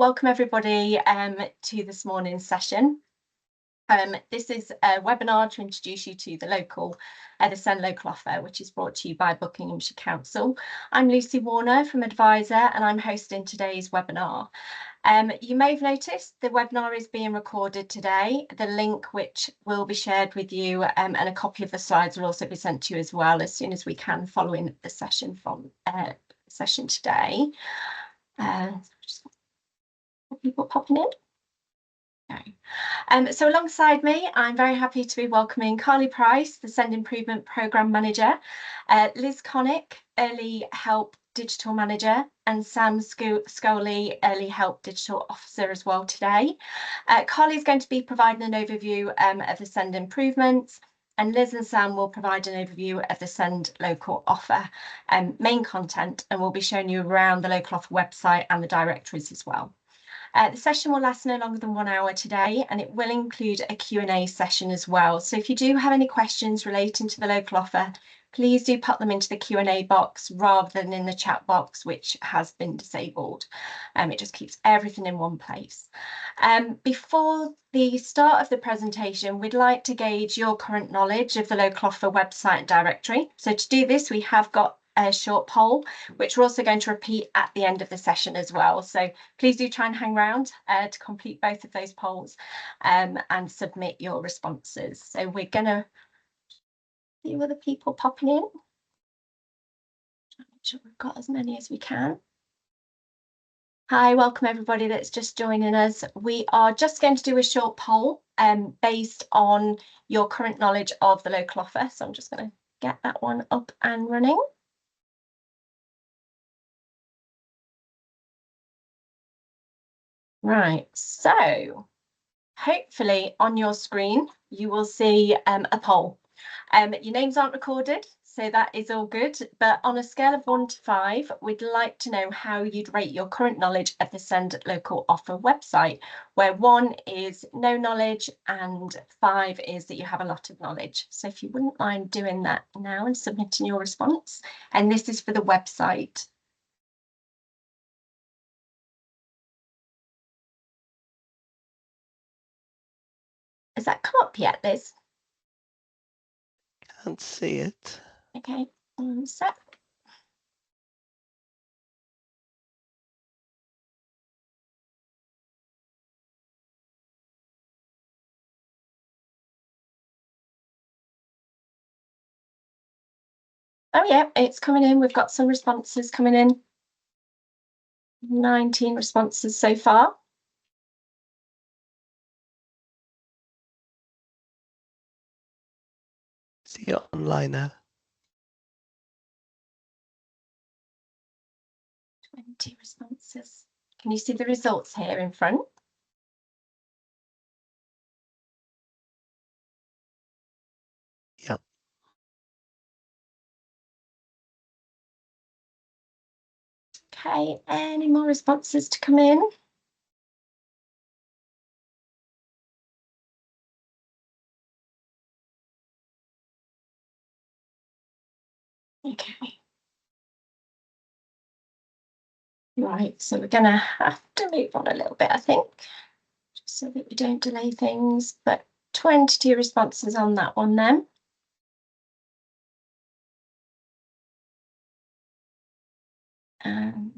Welcome everybody to this morning's session. This is a webinar to introduce you to the SEND local offer, which is brought to you by Buckinghamshire Council. I'm Lucy Warner from Advisor and I'm hosting today's webinar. You may have noticed the webinar is being recorded today. The link which will be shared with you and a copy of the slides will also be sent to you as well as soon as we can following the session from session today. People popping in. Okay. So alongside me, I'm very happy to be welcoming Carly Price, the SEND Improvement Programme Manager, Liz Connick, Early Help Digital Manager, and Sam Scully, Early Help Digital Officer as well today. Carly is going to be providing an overview of the SEND improvements, and Liz and Sam will provide an overview of the SEND local offer main content, and we'll be showing you around the local offer website and the directories as well. The session will last no longer than 1 hour today, and it will include a Q&A session as well. So if you do have any questions relating to the local offer, please do put them into the Q&A box rather than in the chat box, which has been disabled. It just keeps everything in one place. Before the start of the presentation, we'd like to gauge your current knowledge of the local offer website and directory. So to do this, we have got a short poll, which we're also going to repeat at the end of the session as well. So please do try and hang around to complete both of those polls and submit your responses. So we're going to see other people popping in. Make sure we've got as many as we can. Hi, welcome everybody that's just joining us. We are just going to do a short poll based on your current knowledge of the local offer. So I'm just going to get that one up and running. Right, so hopefully on your screen you will see a poll. Your names aren't recorded, so that is all good, but on a scale of 1 to 5, we'd like to know how you'd rate your current knowledge of the SEND local offer website, where 1 is no knowledge and 5 is that you have a lot of knowledge. So if you wouldn't mind doing that now and submitting your response, and this is for the website. Has that come up yet, Liz? Can't see it. Okay, 1 sec. Oh yeah, it's coming in. We've got some responses coming in. 19 responses so far. See it online now. 20 responses. Can you see the results here in front? Yep. Okay, any more responses to come in? Okay. Right, so we're going to have to move on a little bit, I think, just so that we don't delay things, but 22 responses on that one then. And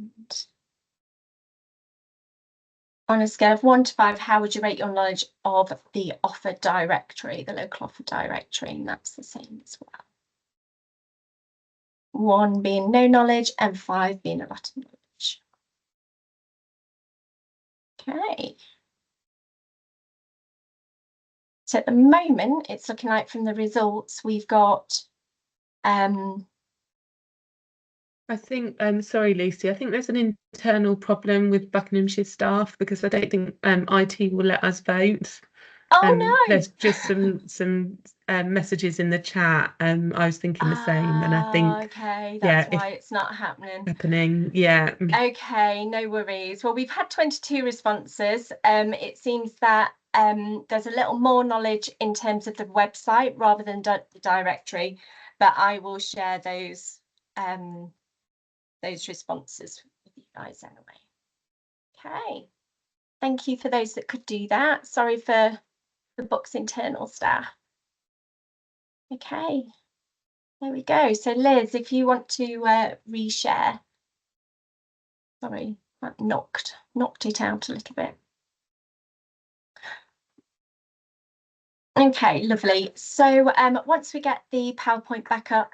on a scale of 1 to 5, how would you rate your knowledge of the offer directory, the local offer directory? And that's the same as well. 1 being no knowledge and 5 being a lot of knowledge. Okay. So at the moment, it's looking like from the results, we've got I think, sorry, Lucy, I think there's an internal problem with Buckinghamshire staff because I don't think IT will let us vote. Oh no! There's just some messages in the chat. I was thinking the same, and I think okay, that's why it's not happening. Yeah. Okay, no worries. Well, we've had 22 responses. It seems that there's a little more knowledge in terms of the website rather than the directory, but I will share those responses with you guys anyway. Okay. Thank you for those that could do that. Sorry for the box internal staff. Okay, there we go. So Liz, if you want to reshare. Sorry, that knocked it out a little bit. Okay, lovely. So once we get the PowerPoint back up,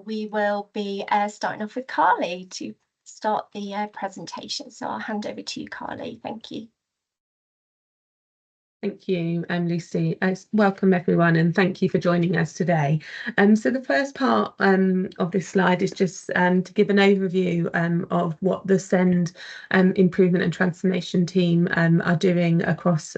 we will be starting off with Carly to start the presentation. So I'll hand over to you, Carly. Thank you. Thank you, Lucy. Welcome everyone, and thank you for joining us today. So the first part of this slide is just to give an overview of what the SEND Improvement and Transformation team are doing across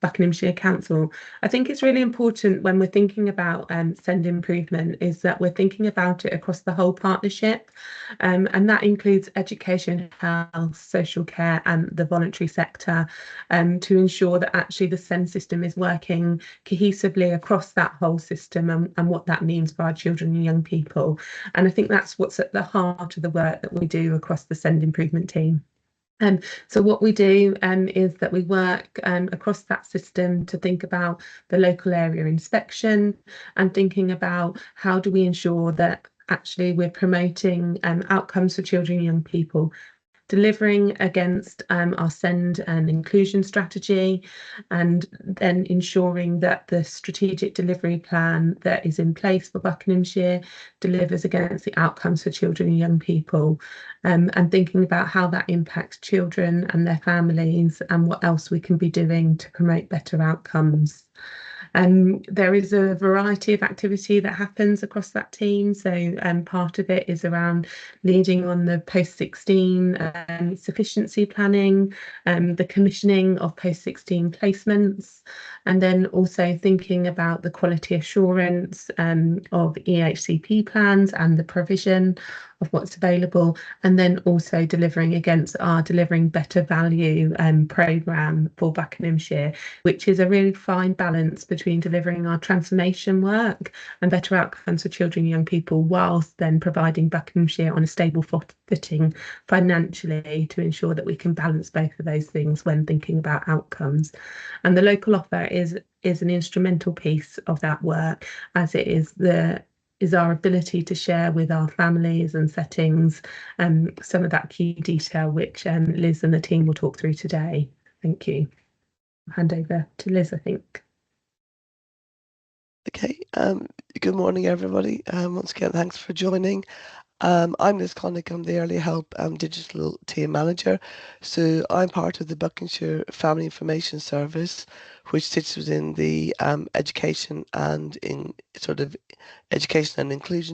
Buckinghamshire Council. I think it's really important when we're thinking about SEND improvement is that we're thinking about it across the whole partnership, and that includes education, health, social care, and the voluntary sector, to ensure that actually the SEND system is working cohesively across that whole system, and what that means for our children and young people. And I think that's what's at the heart of the work that we do across the SEND improvement team. So what we do is that we work across that system to think about the local area inspection and thinking about how do we ensure that actually we're promoting outcomes for children and young people, delivering against our SEND and inclusion strategy, and then ensuring that the strategic delivery plan that is in place for Buckinghamshire delivers against the outcomes for children and young people, and thinking about how that impacts children and their families and what else we can be doing to promote better outcomes. There is a variety of activity that happens across that team. So part of it is around leading on the post-16 sufficiency planning, the commissioning of post-16 placements, and then also thinking about the quality assurance of EHCP plans and the provision of what's available, and then also delivering against our Delivering Better Value programme for Buckinghamshire, which is a really fine balance between delivering our transformation work and better outcomes for children and young people, whilst then providing Buckinghamshire on a stable footing financially to ensure that we can balance both of those things when thinking about outcomes. And the local offer is an instrumental piece of that work, as it is our ability to share with our families and settings some of that key detail, which Liz and the team will talk through today. Thank you. I'll hand over to Liz, I think. Okay, good morning everybody. Once again, thanks for joining. I'm Liz Connick, I'm the Early Help Digital Team Manager. So I'm part of the Buckinghamshire Family Information Service, which sits within the education and inclusion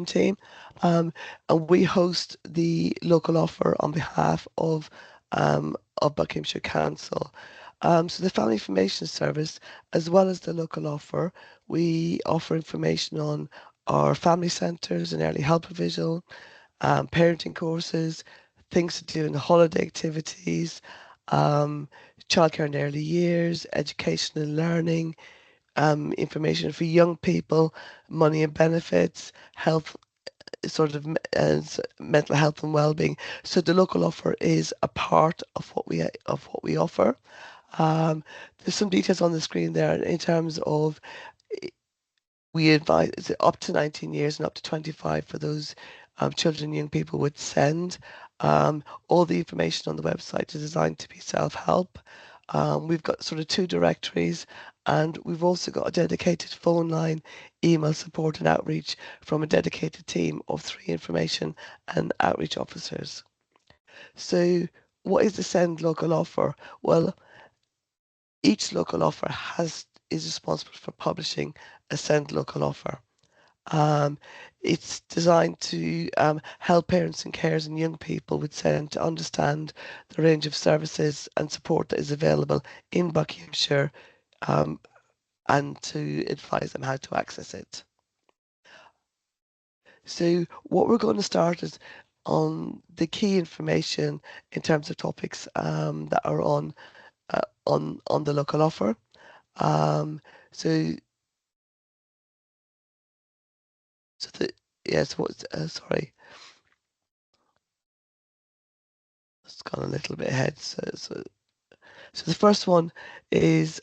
team. And we host the local offer on behalf of Buckinghamshire Council. So the Family Information Service, as well as the local offer, we offer information on our family centres and early help provision, parenting courses, things to do in the holiday activities, childcare in early years, education and learning, information for young people, money and benefits, health, mental health and well-being. So the local offer is a part of what we offer. There's some details on the screen there in terms of we advise up to 19 years and up to 25 for those children and young people with SEND. All the information on the website is designed to be self-help. We've got sort of 2 directories, and we've also got a dedicated phone line, email support and outreach from a dedicated team of 3 information and outreach officers. So what is the SEND local offer? Well, each local offer is responsible for publishing a SEND local offer. It's designed to help parents and carers and young people with SEND to understand the range of services and support that is available in Buckinghamshire, and to advise them how to access it. So what we're going to start is on the key information in terms of topics that are on the local offer. Sorry, it's gone a little bit ahead. So So the first one is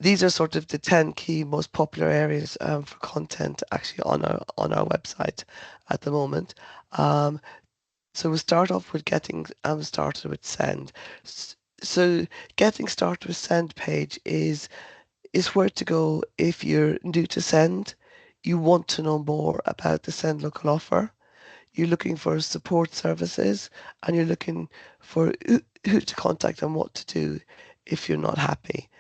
these are sort of the 10 key most popular areas for content actually on our website at the moment. So we'll start off with getting started with Send. So getting started with Send page is where to go if you're new to Send, you want to know more about the Send local offer, you're looking for support services, and you're looking for who to contact and what to do if you're not happy.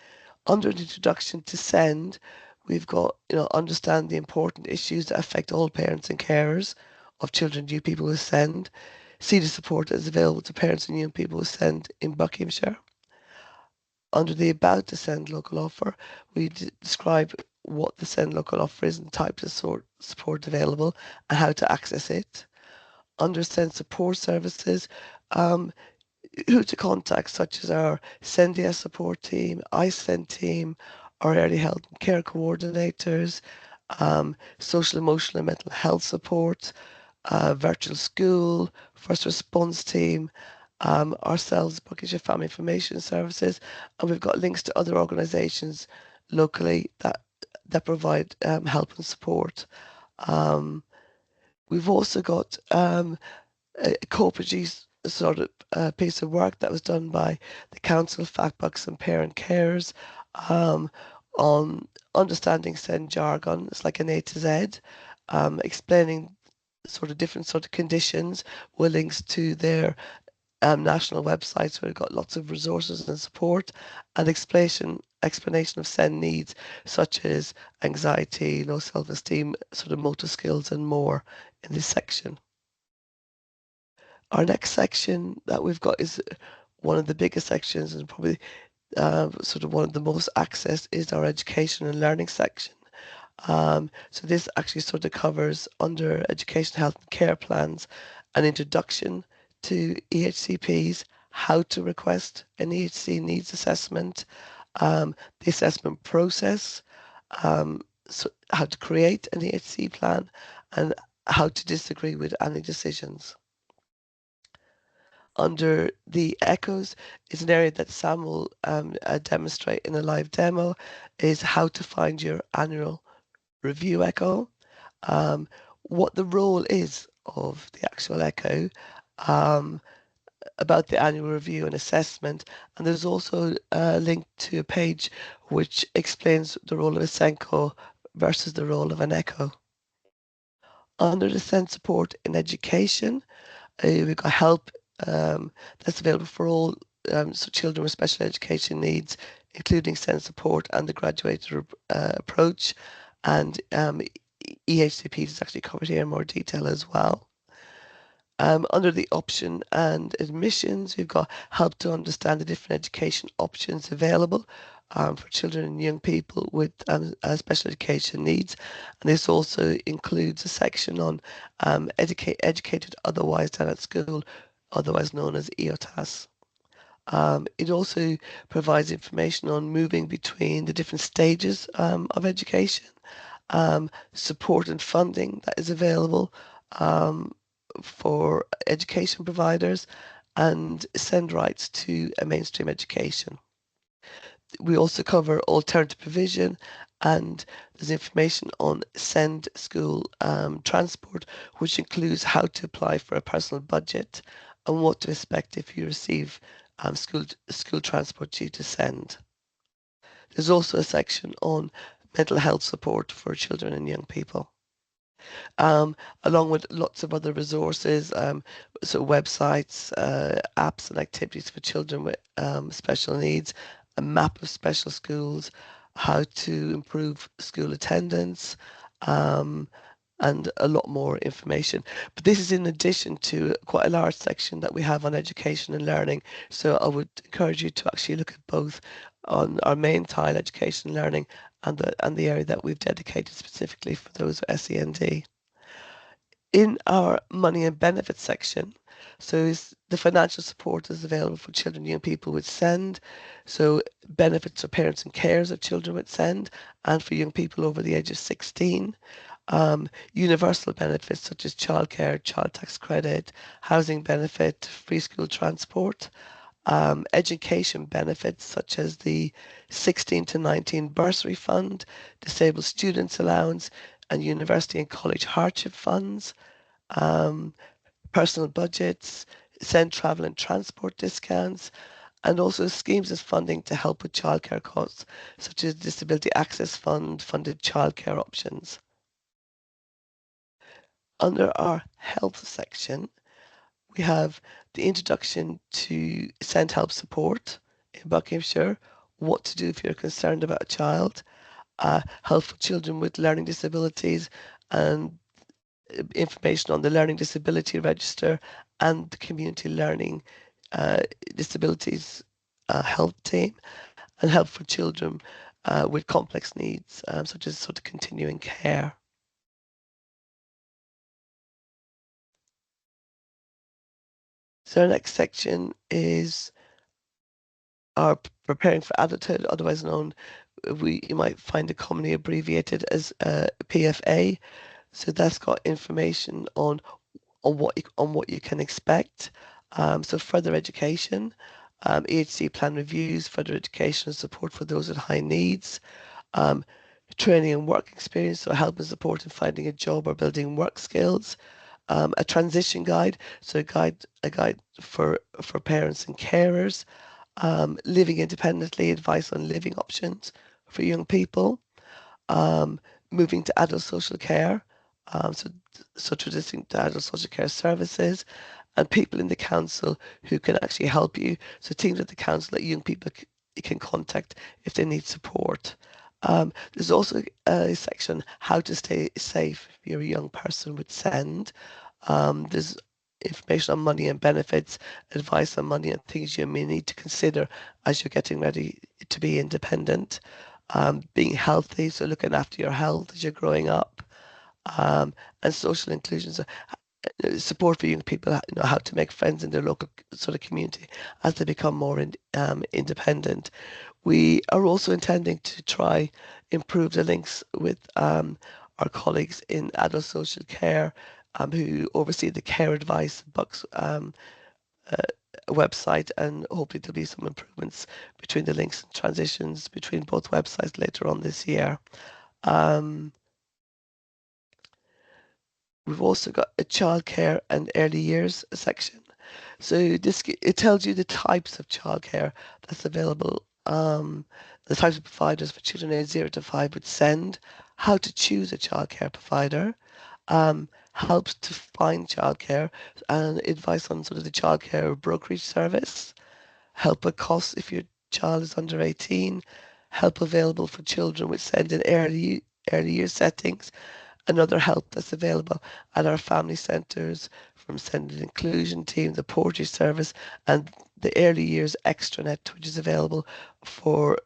Under the introduction to Send, we've got, understand the important issues that affect all parents and carers of children and young people with Send. See the support that is available to parents and young people with Send in Buckinghamshire. Under the About the Send local offer, we describe what the Send local offer is and types of support available and how to access it. Under Send support services, who to contact, such as our SENDIA support team, iSend team, our early health and care coordinators, social, emotional and mental health support, virtual school, first response team, ourselves, Buckinghamshire Family Information Services, and we've got links to other organisations locally that provide help and support. We've also got a co-produced sort of piece of work that was done by the Council, FactBucks and Parent Cares on understanding Send jargon. It's like an A to Z, explaining sort of different sort of conditions with links to their national websites where we've got lots of resources and support, and explanation of Send needs such as anxiety, low self-esteem, sort of motor skills and more in this section. Our next section that we've got is one of the biggest sections and probably sort of one of the most accessed is our education and learning section. So this actually sort of covers under education, health and care plans, an introduction to EHCPs, how to request an EHC needs assessment, the assessment process, so how to create an EHC plan, and how to disagree with any decisions. Under the echoes is an area that Sam will demonstrate in a live demo, is how to find your annual review echo, what the role is of the actual echo, about the annual review and assessment, and there's also a link to a page which explains the role of a SENCO versus the role of an echo. Under the Send support in education, we've got help that's available for all so children with special education needs, including Send support and the graduated approach, and EHCP is actually covered here in more detail as well. Under the option and admissions, we've got help to understand the different education options available for children and young people with special education needs. And this also includes a section on educated otherwise than at school, otherwise known as EOTAS. It also provides information on moving between the different stages of education, support and funding that is available for education providers, and Send rights to a mainstream education. We also cover alternative provision, and there's information on Send school transport, which includes how to apply for a personal budget and what to expect if you receive school transport due to Send. There's also a section on mental health support for children and young people. Along with lots of other resources, so websites, apps and activities for children with special needs, a map of special schools, how to improve school attendance, and a lot more information. But this is in addition to quite a large section that we have on education and learning. So I would encourage you to actually look at both on our main tile, education and learning, and the area that we've dedicated specifically for those with SEND. In our money and benefits section, so the financial support is available for children and young people with SEND, so benefits for parents and carers of children with SEND, and for young people over the age of 16. Universal benefits such as childcare, child tax credit, housing benefit, free school transport, Education benefits such as the 16 to 19 bursary fund, disabled students allowance, and university and college hardship funds, personal budgets, SEND travel and transport discounts, and also schemes as funding to help with childcare costs, such as Disability Access Fund funded childcare options. Under our health section, we have the introduction to SEND Help Support in Buckinghamshire, what to do if you're concerned about a child, help for children with learning disabilities, and information on the Learning Disability Register and the Community Learning Disabilities Health Team, and help for children with complex needs, such as sort of continuing care. So our next section is our Preparing for Adulthood, otherwise known, you might find it commonly abbreviated as PFA. So that's got information on what you can expect. So further education, EHC plan reviews, further education and support for those with high needs, training and work experience, so help and support in finding a job or building work skills, a transition guide, so a guide for parents and carers, living independently, advice on living options for young people, moving to adult social care, so transitioning to adult social care services, and people in the council who can actually help you. So teams at the council that young people can contact if they need support. There's also a section, how to stay safe if you're a young person with SEND. There's information on money and benefits, advice on money and things you may need to consider as you're getting ready to be independent. Being healthy, so looking after your health as you're growing up, and social inclusion. So support for young people, how to make friends in their local sort of community as they become more independent. We are also intending to try improve the links with our colleagues in adult social care who oversee the Care Advice Bucks website, and hopefully there'll be some improvements between the links and transitions between both websites later on this year. We've also got a childcare and early years section. So it tells you the types of childcare that's available, the types of providers for children aged 0 to 5 with SEND, how to choose a childcare provider, helps to find childcare, and advice on sort of the childcare brokerage service, help with costs if your child is under 18, help available for children with SEND in early year settings, and other help that's available at our family centres from SEND Inclusion Team, the Portage Service, and the Early Years Extranet, which is available for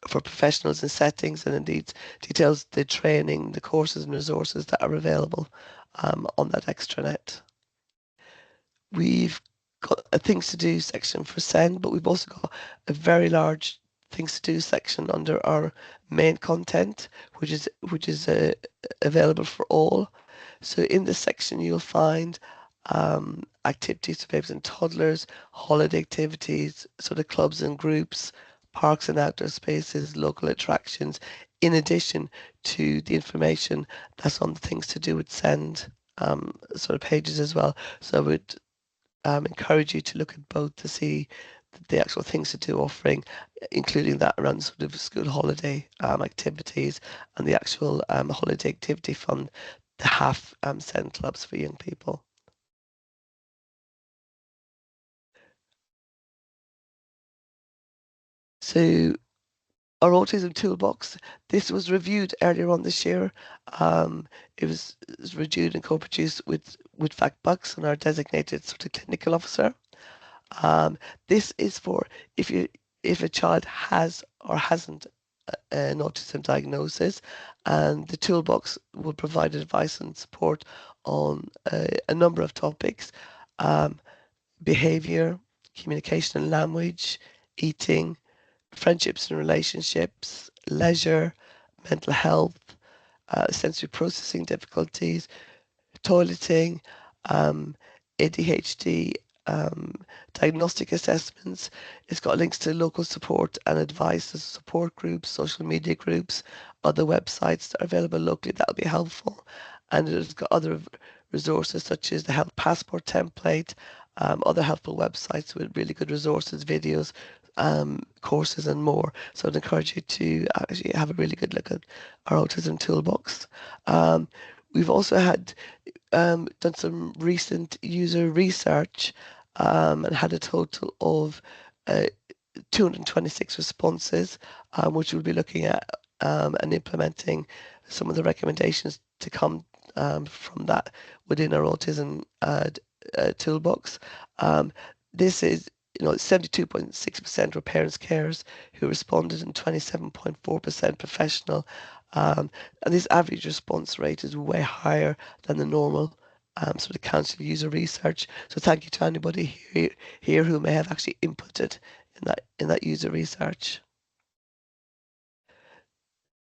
professionals in settings, and indeed details the training, the courses and resources that are available on that extranet. We've got a things to do section for SEND, but we've also got a very large things to do section under our main content, which is available for all. So in this section you'll find activities for babies and toddlers, holiday activities, sort of clubs and groups, parks and outdoor spaces, local attractions, in addition to the information that's on the things to do with SEND sort of pages as well. So I would encourage you to look at both to see the actual things to do offering, including that around sort of school holiday activities and the actual holiday activity fund, the half SEND clubs for young people. So our autism toolbox, this was reviewed earlier on this year. It was reviewed and co-produced with FactBucks and our designated sort of clinical officer. This is for if a child has or hasn't an autism diagnosis, and the toolbox will provide advice and support on a number of topics: behavior, communication and language, eating, friendships and relationships, leisure, mental health, sensory processing difficulties, toileting, ADHD, diagnostic assessments. It's got links to local support and advice, support groups, social media groups, other websites that are available locally. That'll be helpful. And it's got other resources such as the health passport template, other helpful websites with really good resources, videos, courses and more. So I'd encourage you to actually have a really good look at our autism toolbox. We've also had done some recent user research and had a total of 226 responses, which we'll be looking at and implementing some of the recommendations to come from that within our autism toolbox. This is 72.6% were parents carers who responded and 27.4% professional. And this average response rate is way higher than the normal sort of council user research. So thank you to anybody here who may have actually inputted in that user research.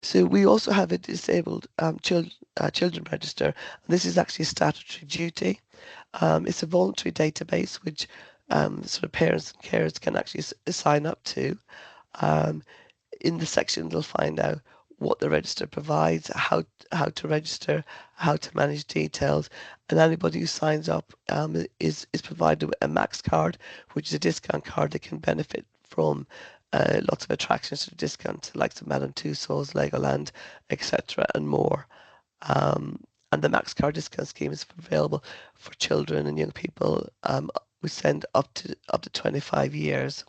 So we also have a disabled children register. This is actually a statutory duty. It's a voluntary database which sort of parents and carers can actually sign up to. In the section, they'll find out what the register provides, how to register, how to manage details, and anybody who signs up is provided with a Max card, which is a discount card that can benefit from lots of attractions to discount, like the Madame Tussauds, Legoland, etc., and more. And the Max card discount scheme is available for children and young people. We send up to 25 years.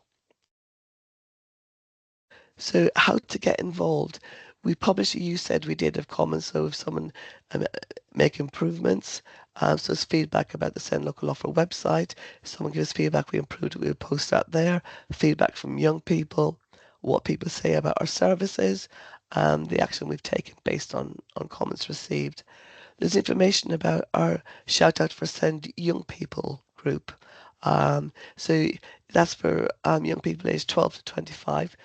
So how to get involved? We publish a You Said We Did of comments, so if someone make improvements, so it's feedback about the Send Local Offer website. If someone gives feedback, we improved it, we'll post that there. Feedback from young people, what people say about our services, the action we've taken based on comments received. There's information about our Shout Out for Send Young People group. So that's for young people aged 12 to 25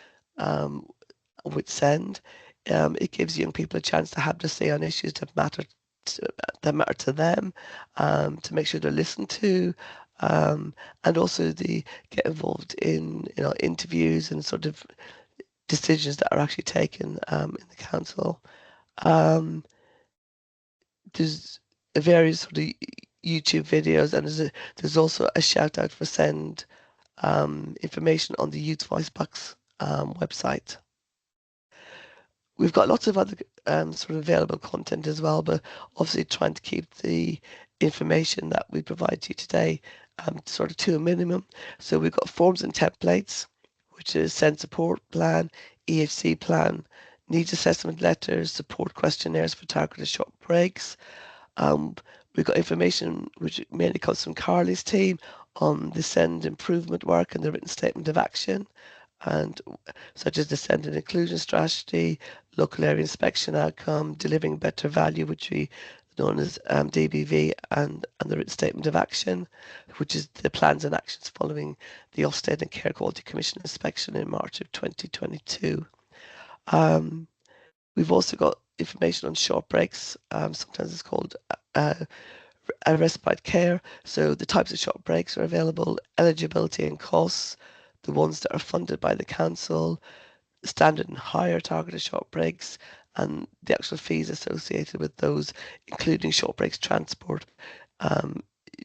with Send. It gives young people a chance to have to say on issues that matter to them, to make sure they're listened to, and also they get involved in interviews and sort of decisions that are actually taken in the council. There's various sort of YouTube videos, and there's also a shout out for Send information on the Youth Voice Box website. We've got lots of other sort of available content as well, but obviously trying to keep the information that we provide to you today sort of to a minimum. So we've got forms and templates, which is Send Support Plan, EHC Plan, Needs Assessment Letters, Support Questionnaires for targeted short breaks. We've got information which mainly comes from Carly's team on the Send improvement work and the written statement of action, and such as the Send and inclusion strategy, local area inspection outcome, delivering better value, which we known as DBV, and the written statement of action, which is the plans and actions following the Ofsted and Care Quality Commission inspection in March of 2022. We've also got information on short breaks. Sometimes it's called a respite care. So the types of short breaks are available, eligibility and costs, the ones that are funded by the council, standard and higher targeted short breaks, and the actual fees associated with those, including short breaks transport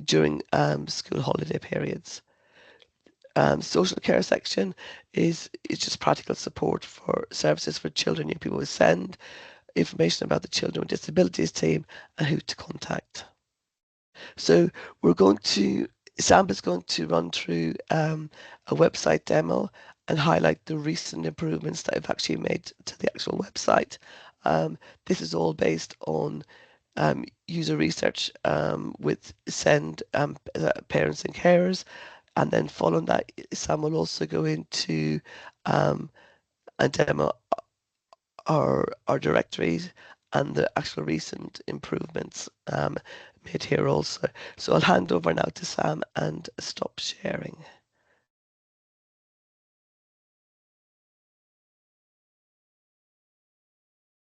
during school holiday periods. Social care section is just practical support for services for children, young people with Send, information about the Children with Disabilities team, and who to contact. So Sam is going to run through a website demo and highlight the recent improvements that I've actually made to the actual website. This is all based on user research with Send parents and carers. And then following that, Sam will also go into and demo our directories and the actual recent improvements made here also. So I'll hand over now to Sam and stop sharing.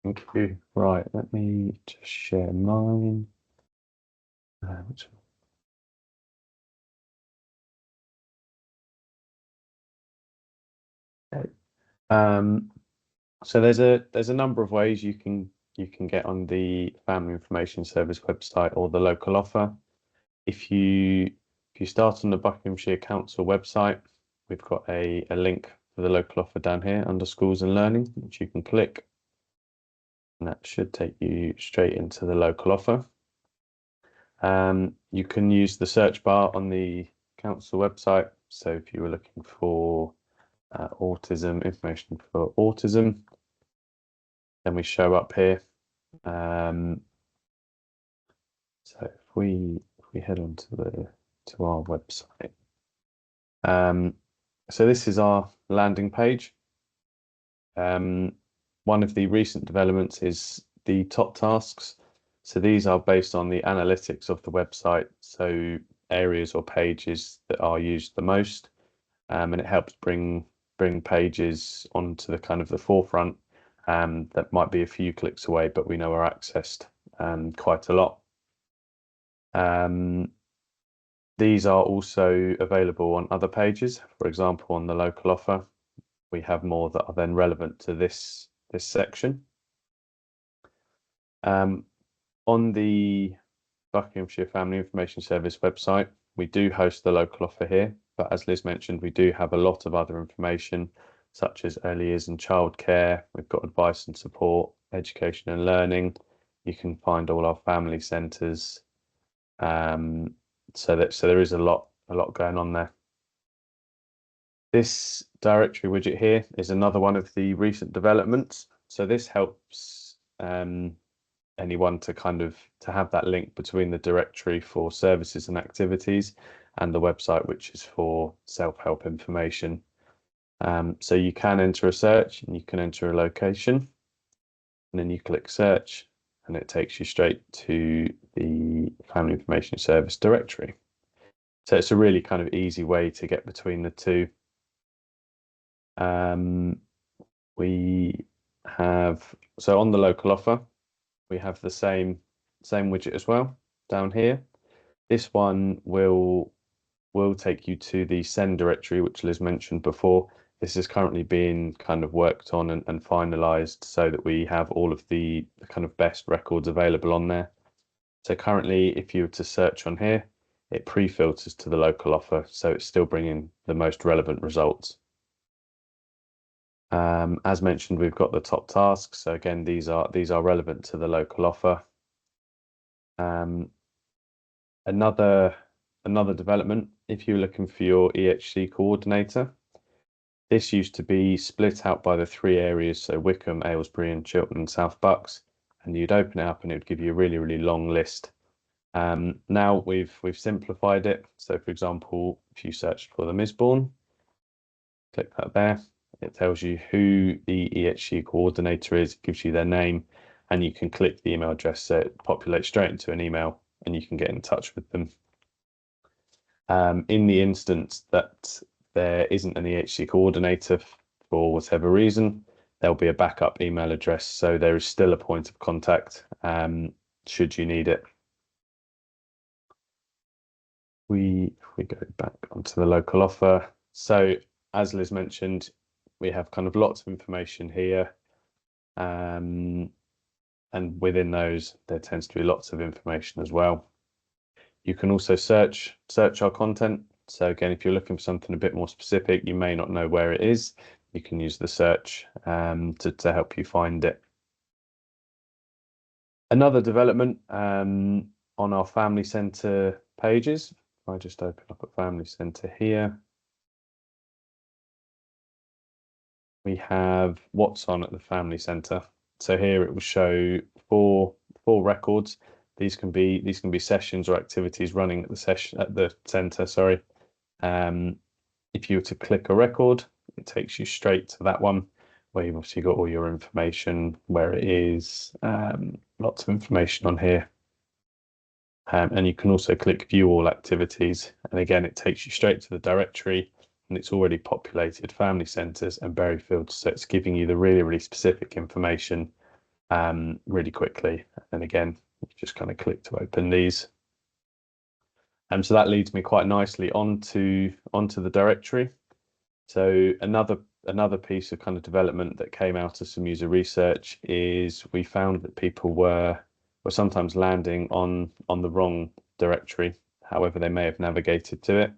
Thank you. Right, let me just share mine. Okay. So there's a number of ways you can get on the Family Information Service website or the local offer. If you start on the Buckinghamshire Council website, we've got a link for the local offer down here under Schools and Learning, which you can click, and that should take you straight into the local offer. You can use the search bar on the council website. So if you were looking for autism, information for autism, then we show up here. So if we head on to our website, so this is our landing page. One of the recent developments is the top tasks. So these are based on the analytics of the website, so areas or pages that are used the most, and it helps bring pages onto the kind of the forefront that might be a few clicks away, but we know are accessed quite a lot. These are also available on other pages. For example, on the local offer, we have more that are then relevant to this section. On the Buckinghamshire Family Information Service website, we do host the local offer here, but as Liz mentioned, we do have a lot of other information, such as early years and childcare. We've got advice and support, education and learning. You can find all our family centres. So there is a lot going on there. This directory widget here is another one of the recent developments. So this helps anyone to have that link between the directory for services and activities and the website, which is for self-help information. So you can enter a search and you can enter a location, and then you click search and it takes you straight to the Family Information Service directory. So it's a really kind of easy way to get between the two. We have, so on the local offer, we have the same widget as well down here. This one will take you to the send directory, which Liz mentioned before. This is currently being kind of worked on and finalized so that we have all of the kind of best records available on there. So currently, if you were to search on here, it pre-filters to the local offer, so it's still bringing the most relevant results. As mentioned, we've got the top tasks. So again, these are relevant to the local offer. Another development, if you're looking for your EHC coordinator, this used to be split out by the 3 areas, so Wickham, Aylesbury and Chiltern and South Bucks, and you'd open it up and it would give you a really, really long list. Now we've simplified it. So for example, if you searched for the Misbourne, click that there, it tells you who the EHC coordinator is, it gives you their name, and you can click the email address so it populates straight into an email and you can get in touch with them. In the instance that there isn't an EHC coordinator for whatever reason, there'll be a backup email address, so there is still a point of contact should you need it. We go back onto the local offer. So as Liz mentioned, we have kind of lots of information here, and within those there tends to be lots of information as well. You can also search our content. So again, if you're looking for something a bit more specific, you may not know where it is, you can use the search to help you find it. Another development on our family centre pages, if I just open up a family centre here, we have what's on at the family centre. So here it will show four records. These can be sessions or activities running at the centre. Sorry. If you were to click a record, it takes you straight to that one where you've obviously got all your information, where it is, lots of information on here. And you can also click view all activities. And again, it takes you straight to the directory and it's already populated family centres and Berryfield. So it's giving you the really, really specific information really quickly. And again, you just kind of click to open these. So that leads me quite nicely onto the directory. So another another piece of kind of development that came out of some user research is we found that people were sometimes landing on the wrong directory, however they may have navigated to it.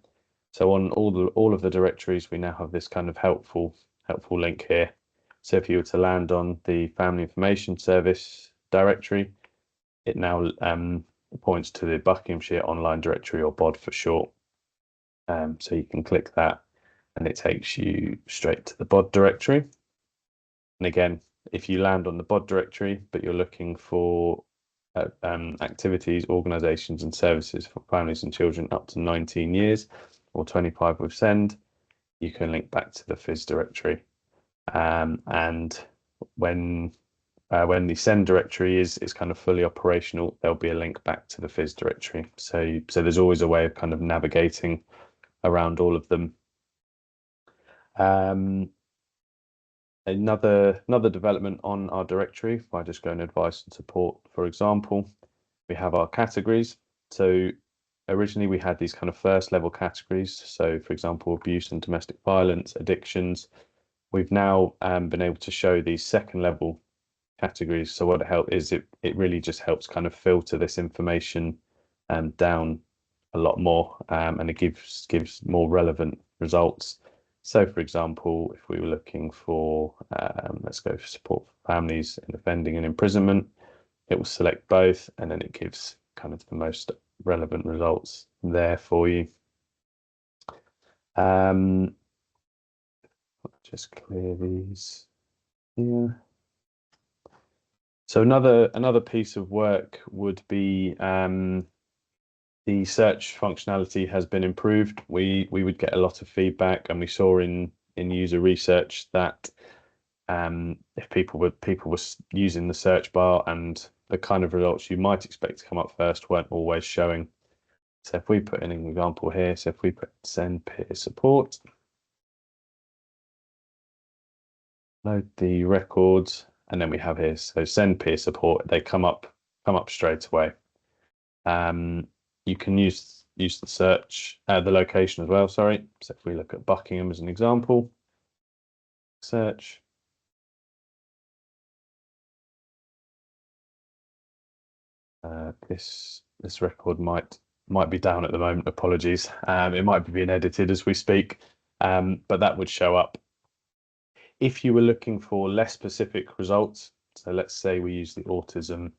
So on all of the directories, we now have this kind of helpful link here. So if you were to land on the Family Information Service directory, it now points to the Buckinghamshire Online Directory, or BOD for short. So you can click that and it takes you straight to the BOD directory. And again, if you land on the BOD directory, but you're looking for activities, organisations and services for families and children up to 19 years or 25 with SEND, you can link back to the FIS directory. And when the SEND directory is kind of fully operational, there'll be a link back to the FIS directory. So there's always a way of kind of navigating around all of them. Another development on our directory, if I just go in advice and support, for example, we have our categories. So originally we had these kind of first level categories. So for example, abuse and domestic violence, addictions. We've now been able to show these second level categories. So what it helps is it really just helps kind of filter this information down a lot more, and it gives more relevant results. So for example, if we were looking for, let's go for support for families in offending and imprisonment, it will select both, and then it gives kind of the most relevant results there for you. Just clear these here. So another piece of work would be the search functionality has been improved. We would get a lot of feedback, and we saw in user research that if people were using the search bar, and the kind of results you might expect to come up first weren't always showing. So if we put in an example here, so if we put send peer support, load the records, and then we have here, so send peer support, they come up straight away. You can use the search, the location as well, sorry. So if we look at Buckingham as an example, search. This record might be down at the moment, apologies. It might be being edited as we speak, but that would show up. If you were looking for less specific results, so let's say we use the autism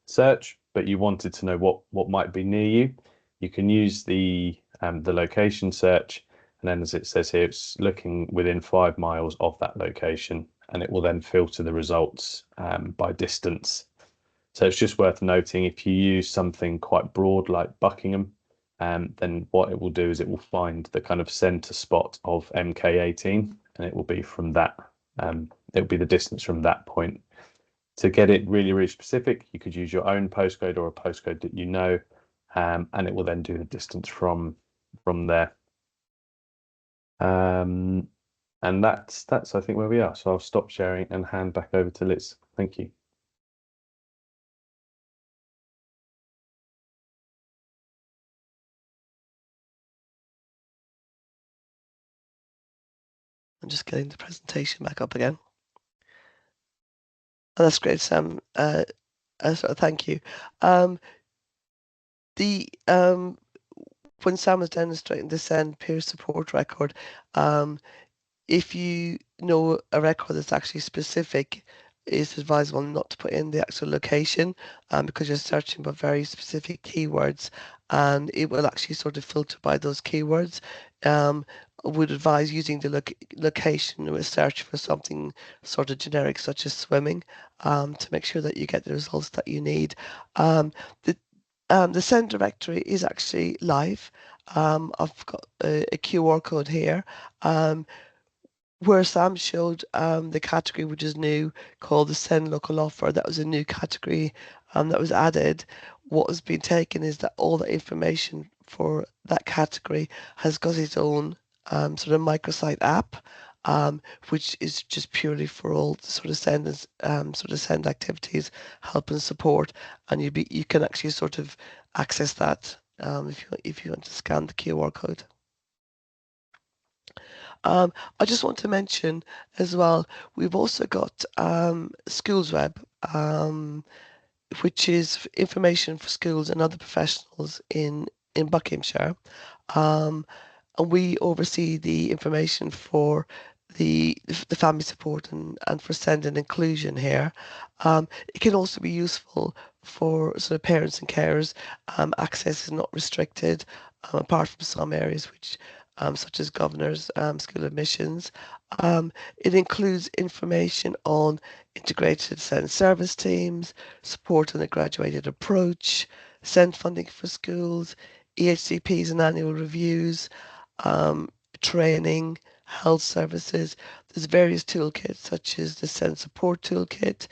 search, but you wanted to know what might be near you, you can use the location search, and then as it says here, it's looking within 5 miles of that location, and it will then filter the results by distance. So it's just worth noting, if you use something quite broad like Buckingham, then what it will do is it will find the kind of centre spot of MK18, and it will be from that, it will be the distance from that point. To get it really, really specific, you could use your own postcode or a postcode that you know, and it will then do the distance from there. And that's I think where we are. So I'll stop sharing and hand back over to Liz. Thank you. I'm just getting the presentation back up again. Oh, that's great, Sam. Thank you. When Sam was demonstrating the send peer support record, if you know a record that's actually specific, it's advisable not to put in the actual location, because you're searching for very specific keywords, and it will actually sort of filter by those keywords. Would advise using the location with search for something sort of generic, such as swimming, to make sure that you get the results that you need. The send directory is actually live. I've got a QR code here. Where Sam showed the category, which is new, called the send local offer. That was a new category that was added. What has been taken is that all the information for that category has got its own sort of microsite app, which is just purely for all the sort of send activities, help and support, and you can actually sort of access that if you want to scan the QR code. I just want to mention as well, we've also got Schools Web, which is information for schools and other professionals in Buckinghamshire. And we oversee the information for the family support and for SEND and inclusion here. It can also be useful for sort of parents and carers. Access is not restricted, apart from some areas which such as governors, school admissions. It includes information on integrated SEND service teams, support on a graduated approach, SEND funding for schools, EHCPs and annual reviews, training, health services. There's various toolkits such as the SEND support toolkit,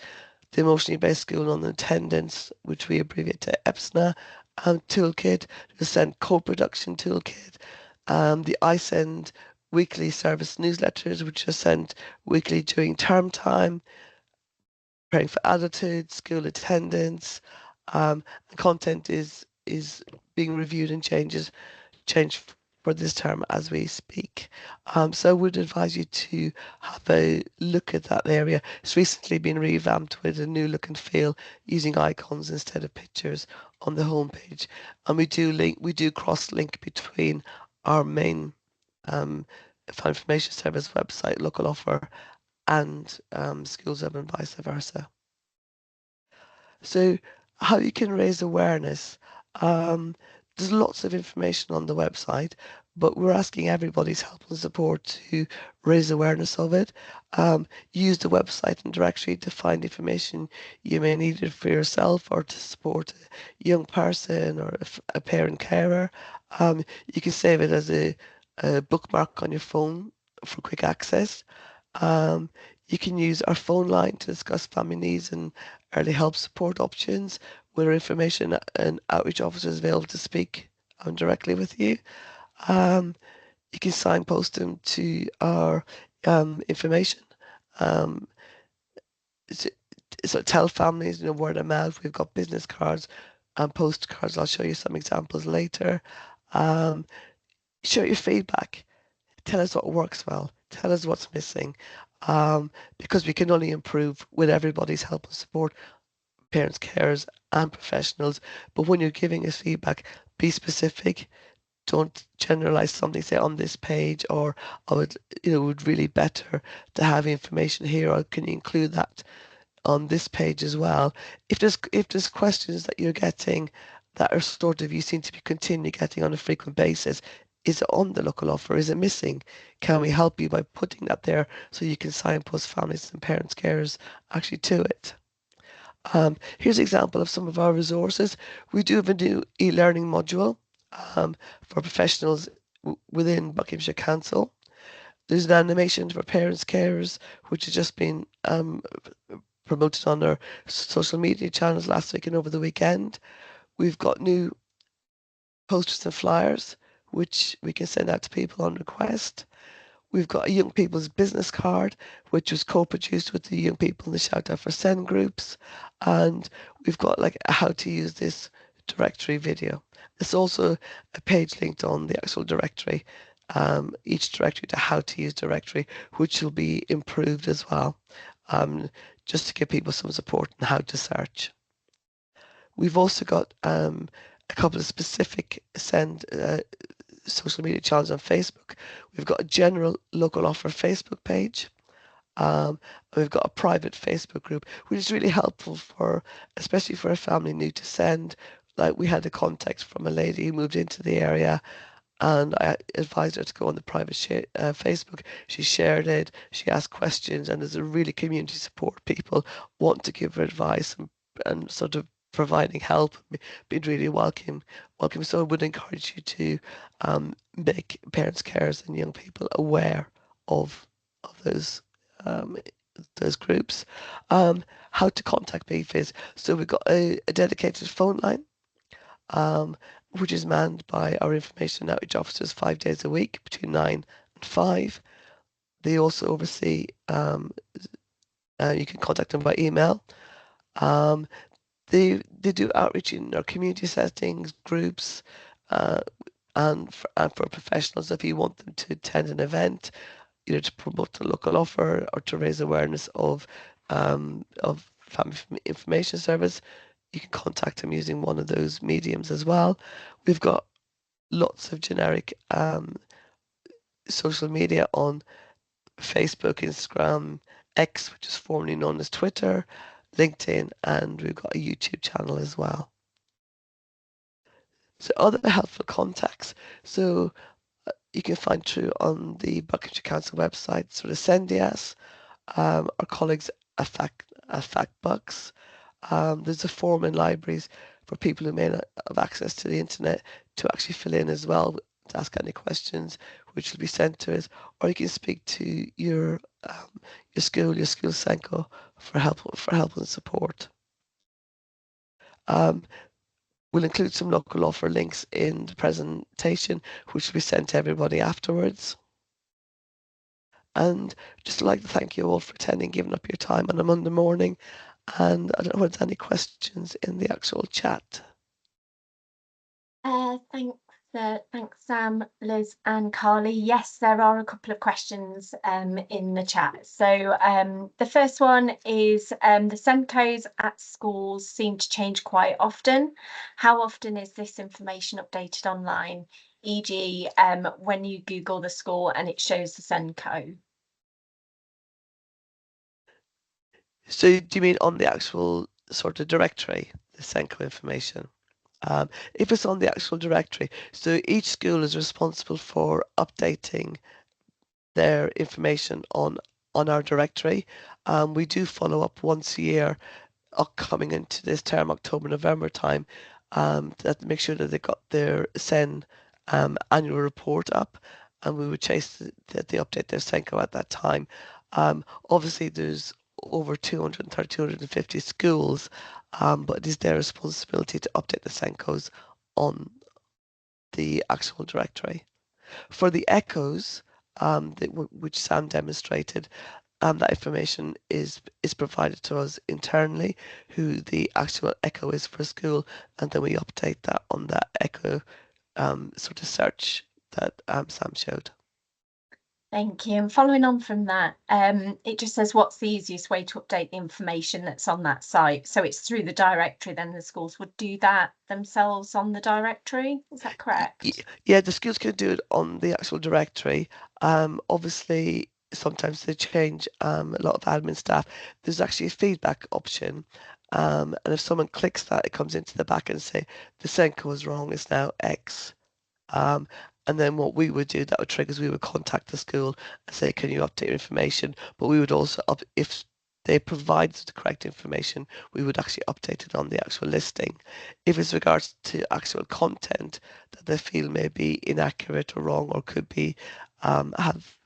the emotionally based school non-attendance, which we abbreviate to EPSNA, toolkit, the SEND co-production toolkit, the iSend weekly service newsletters, which are sent weekly during term time, preparing for attitude, school attendance. Content is being reviewed and changed for this term as we speak. So I would advise you to have a look at that area. It's recently been revamped with a new look and feel using icons instead of pictures on the homepage. And we do cross-link between our main information service website, Local Offer, and Schools Web and vice versa. So how you can raise awareness. There's lots of information on the website, but we're asking everybody's help and support to raise awareness of it. Use the website and directory to find information you may need it for yourself or to support a young person or a parent carer. You can save it as a bookmark on your phone for quick access. You can use our phone line to discuss family needs and early help support options, where information and outreach officers available to speak directly with you. You can signpost them to our information. So tell families, word of mouth. We've got business cards and postcards. I'll show you some examples later. Share your feedback. Tell us what works well. Tell us what's missing. Because we can only improve with everybody's help and support, parents, carers, and professionals. But when you're giving us feedback, be specific. Don't generalize something, say on this page, or it would really better to have information here, or can you include that on this page as well? If there's questions that you're getting that are sort of you seem to be continually getting on a frequent basis, is it on the Local Offer? Is it missing? Can we help you by putting that there so you can signpost families and parents, carers actually to it? Here's an example of some of our resources. We do have a new e-learning module for professionals within Buckinghamshire Council. There's an animation for parents, carers, which has just been promoted on our social media channels last week and over the weekend. We've got new posters and flyers, which we can send out to people on request. We've got a Young People's Business Card, which was co-produced with the Young People in the Shout Out for SEND groups. And we've got like a how to use this directory video. There's also a page linked on the actual directory, each directory to how to use directory, which will be improved as well, just to give people some support on how to search. We've also got a couple of specific SEND social media channels on Facebook. We've got a general Local Offer Facebook page. We've got a private Facebook group, which is really helpful especially for a family new to SEND. Like we had a contact from a lady who moved into the area, and I advised her to go on the private Facebook. She shared it, she asked questions, and there's a really community support. People want to give her advice and sort of providing help, being really welcome. So I would encourage you to make parents, carers, and young people aware of those groups. How to contact BFIS. So we've got a dedicated phone line, which is manned by our information and outreach officers 5 days a week between 9 and 5. They also oversee, you can contact them by email. They do outreach in our community settings, groups, and for professionals, if you want them to attend an event, either to promote the local offer or to raise awareness of Family Information Service, you can contact them using one of those mediums as well. We've got lots of generic social media on Facebook, Instagram, X, which is formerly known as Twitter, LinkedIn, and we've got a YouTube channel as well. So other helpful contacts. So you can find through on the Buckinghamshire Council website, sort of SENDIAS, our colleagues at FactBucks. There's a form in libraries for people who may not have access to the internet to actually fill in as well, to ask any questions, which will be sent to us, or you can speak to your school SENCO for help and support. We'll include some local offer links in the presentation, which will be sent to everybody afterwards. And just like to thank you all for attending, giving up your time on a Monday morning. And I don't know if there's any questions in the actual chat. Thanks, Sam, Liz, and Carly. Yes, there are a couple of questions in the chat. So the first one is the SENCOs at schools seem to change quite often. How often is this information updated online? E.g., when you Google the school and it shows the SENCO. So do you mean on the actual sort of directory, the SENCO information? If it's on the actual directory, so each school is responsible for updating their information on our directory. We do follow up once a year, coming into this term, October, November time, to make sure that they got their SEN annual report up, and we would chase that they update their SENCO at that time. Obviously, there's over 230, 250 schools, but it is their responsibility to update the SENCOs on the actual directory. For the echoes, which Sam demonstrated, that information is provided to us internally, who the actual echo is for a school, and then we update that on that echo sort of search that Sam showed. Thank you. And following on from that, it just says, what's the easiest way to update the information that's on that site? So it's through the directory, then the schools would do that themselves on the directory. Is that correct? Yeah, the schools can do it on the actual directory. Obviously, sometimes they change a lot of admin staff. There's actually a feedback option. And if someone clicks that, it comes into the back and say, the SENCO was wrong, it's now X. And then what we would do, that would trigger, is we would contact the school and say, can you update your information? But we would also, if they provide the correct information, we would actually update it on the actual listing. If it's regards to actual content that they feel may be inaccurate or wrong, or could be have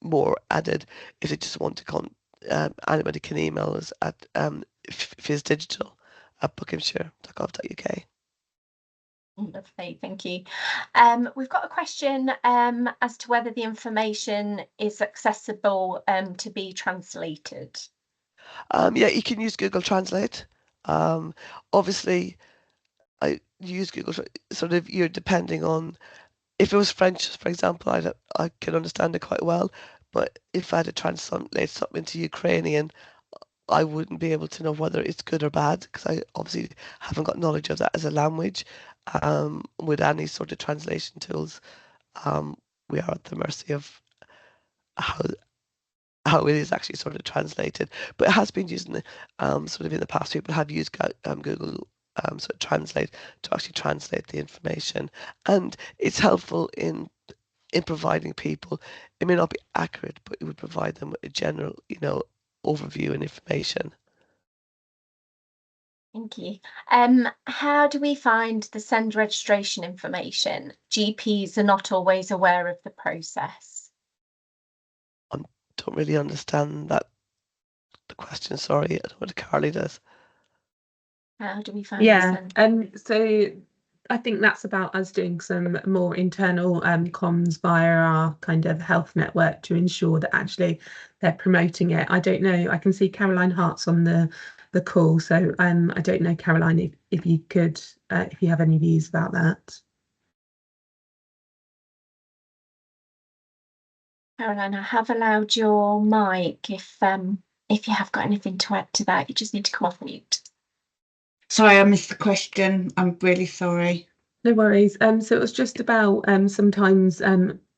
more added, if they just want to anybody can email us at fizdigital@buckinghamshire.gov.uk. Lovely, thank you. We've got a question as to whether the information is accessible to be translated. Yeah, you can use Google Translate. Obviously, I use Google, sort of, you're depending on, if it was French, for example, I can understand it quite well, but if I had to translate something into Ukrainian, I wouldn't be able to know whether it's good or bad, because I obviously haven't got knowledge of that as a language. With any sort of translation tools, we are at the mercy of how it is actually sort of translated. But it has been used in the, sort of in the past. People have used Google sort of Translate to actually translate the information, and it's helpful in providing people. It may not be accurate, but it would provide them with a general, overview and information. Thank you. How do we find the SEND registration information? GPs are not always aware of the process. I don't really understand the question. Sorry, I don't know what Carly does. How do we find the SEND? So I think that's about us doing some more internal comms via our kind of health network to ensure that actually they're promoting it. I don't know, I can see Caroline Hart's on the call, so I don't know, Caroline, if you could, if you have any views about that. Caroline, I have allowed your mic. If you have got anything to add to that, you just need to come off mute. Sorry, I missed the question. I'm really sorry. No worries. So it was just about sometimes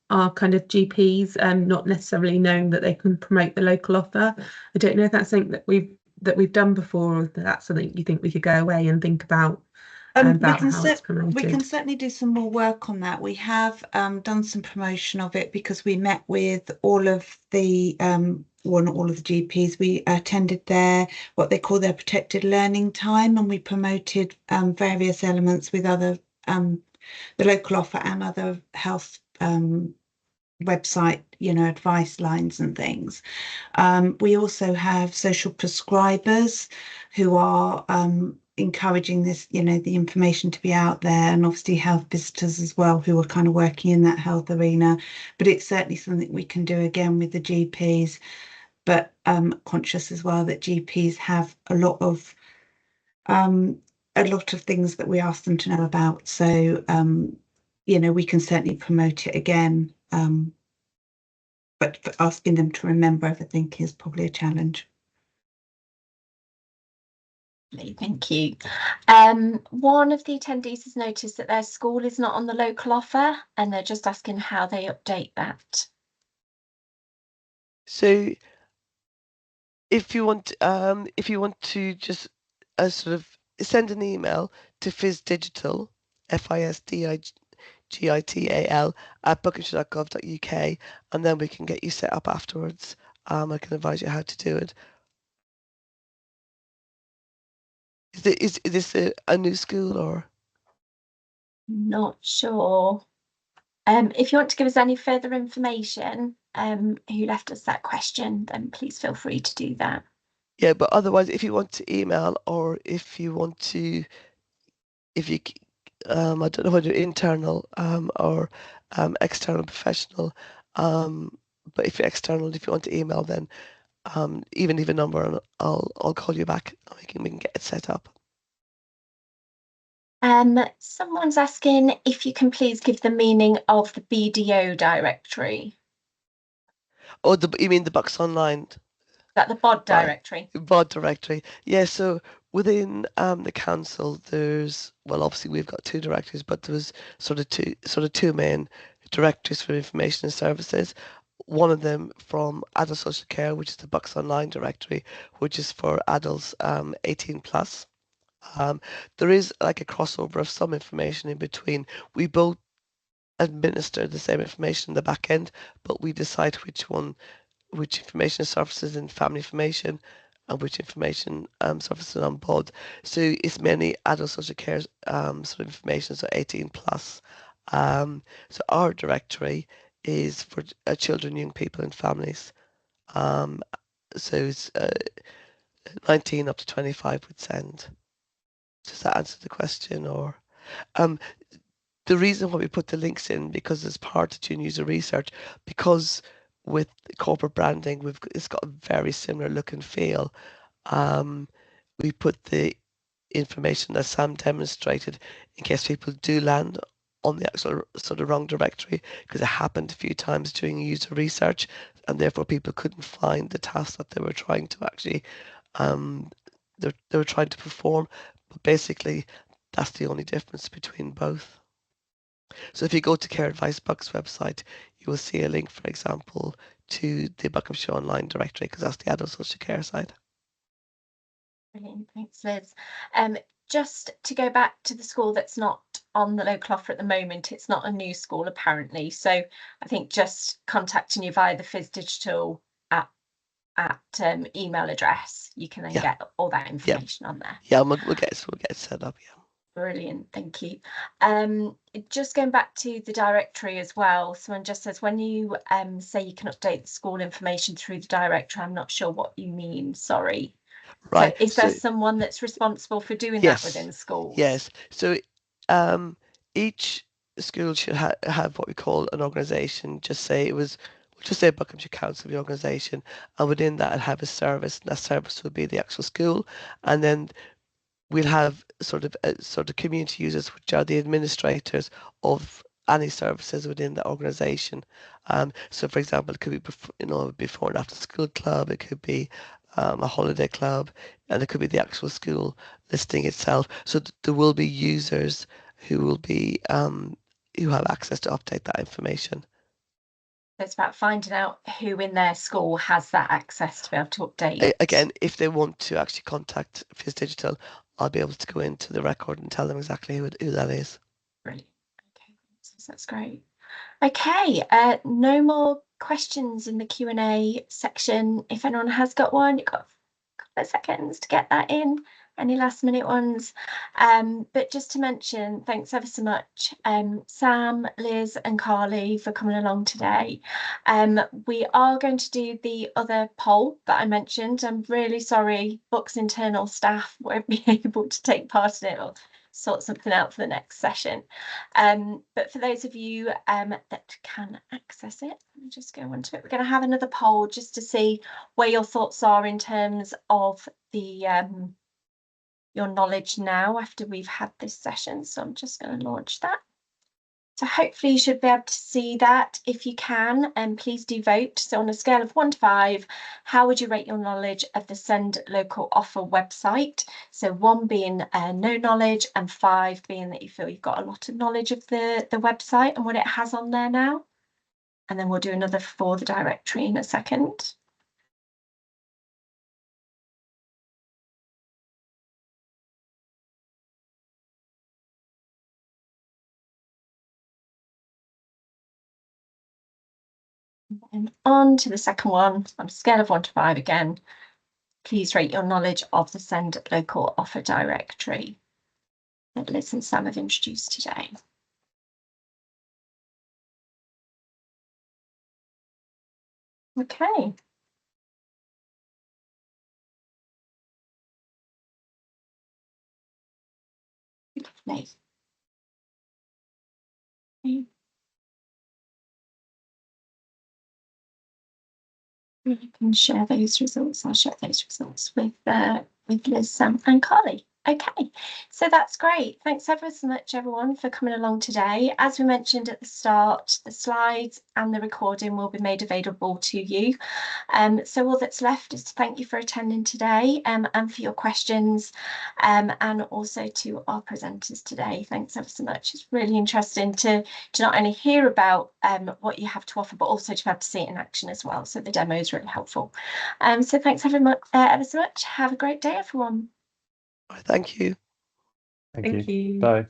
our kind of GPs not necessarily knowing that they can promote the local offer. I don't know if that's something that we've done before, or if that's something you think we could go away and think about how it's promoted. We can certainly do some more work on that. We have done some promotion of it because we met with all of the well, not all of the GPs. We attended what they call their protected learning time, and we promoted various elements with other the local offer and other health website, advice lines and things. We also have social prescribers who are encouraging this, the information to be out there, and obviously health visitors as well who are kind of working in that health arena. But it's certainly something we can do again with the GPs, but conscious as well that GPs have a lot of things that we ask them to know about. So we can certainly promote it again. But asking them to remember everything is probably a challenge. Thank you. One of the attendees has noticed that their school is not on the local offer, and they're just asking how they update that. So if you want to just sort of send an email to FISDigital, FISDIGITAL @buckinghamshire.gov.uk, and then we can get you set up afterwards. I can advise you how to do it. Is this a new school or? Not sure. If you want to give us any further information, who left us that question, then please feel free to do that. Yeah, but otherwise, if you want to email, or if you I don't know whether internal or external professional, but if you're external, if you want to email, then even leave a number and I'll call you back and we can get it set up. Someone's asking if you can please give the meaning of the BDO directory. Oh, you mean the Bucks Online? That the BOD directory? Right. BOD directory. Yeah, so within the council, there's, well, obviously we've got two directories, but there was sort of two main directories for information and services. One of them from adult social care, which is the Bucks Online directory, which is for adults 18 plus. There is like a crossover of some information in between. We both administer the same information in the back end, but we decide which information surfaces in family information and which information surfaces on BOD. So it's mainly adult social care sort of information, so 18 plus. So our directory is for children, young people and families. So it's 19 up to 25 would send. Does that answer the question? Or the reason why we put the links in, because as part of June User Research, because with corporate branding, it's got a very similar look and feel. We put the information that Sam demonstrated in case people do land on the actual sort of wrong directory, because it happened a few times during user research, and therefore people couldn't find the task that they were trying to actually they were trying to perform. But basically, that's the only difference between both. So if you go to Care Advice Bucks website, you will see a link, for example, to the Buckinghamshire Online directory, because that's the adult social care side. Brilliant, thanks, Liz. Just to go back to the school that's not on the local offer at the moment, it's not a new school apparently. So I think just contacting you via the FISDigital at email address, you can then get all that information on there. Yeah, we'll get it set up. Yeah. Brilliant, thank you. Just going back to the directory as well, someone just says, when you say you can update the school information through the directory, I'm not sure what you mean, sorry. Right. So is there someone that's responsible for doing that within schools? Yes. So each school should have what we call an organisation. We'll just say Buckinghamshire Council, the organisation, and within that it'll have a service, and that service will be the actual school, and then we'll have sort of community users, which are the administrators of any services within the organisation. So, for example, it could be before and after school club. It could be a holiday club, and it could be the actual school listing itself. So there will be users who will be who have access to update that information. It's about finding out who in their school has that access to be able to update. Again, if they want to actually contact FIS Digital, I'll be able to go into the record and tell them exactly who that is. Brilliant. Okay, so that's great. Okay, no more questions in the Q&A section. If anyone has got one, you've got a couple of seconds to get that in. Any last minute ones? But just to mention, thanks ever so much, Sam, Liz and Carly for coming along today. We are going to do the other poll that I mentioned. I'm really sorry, Books internal staff won't be able to take part in it or sort something out for the next session. But for those of you that can access it, let me just go onto it. We're going to have another poll just to see where your thoughts are in terms of the your knowledge now after we've had this session. So I'm just going to launch that. So hopefully you should be able to see that. If you can, please do vote. So on a scale of 1 to 5, how would you rate your knowledge of the Send Local Offer website? So 1 being no knowledge and 5 being that you feel you've got a lot of knowledge of the website and what it has on there now. And then we'll do another for the directory in a second. And on to the second one, on a scale of 1 to 5 again, please rate your knowledge of the Send Local Offer directory that Liz and Sam have introduced today. Okay. Lovely. I can share those results. I'll share those results with Liz, Sam and Carly. Okay, so that's great. Thanks ever so much, everyone, for coming along today. As we mentioned at the start, the slides and the recording will be made available to you. So all that's left is to thank you for attending today and for your questions, and also to our presenters today. Thanks ever so much. It's really interesting to not only hear about what you have to offer, but also to have to see it in action as well. So the demo is really helpful. So thanks ever so much. Have a great day, everyone. Thank you. Thank you. you. Bye.